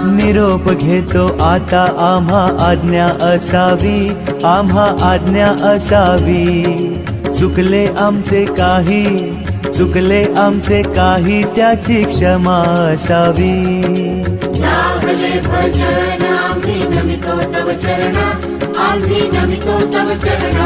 निरोप घेतो आता आम्हा आज्ञा असावी, आम्हा आज्ञा असावी. चुकले आमचे काही, चुकले आमचे काही, त्याची क्षमा असावी. सावले भजन आम्ही नमितो तव चरण, आम्ही नमितो तव चरण.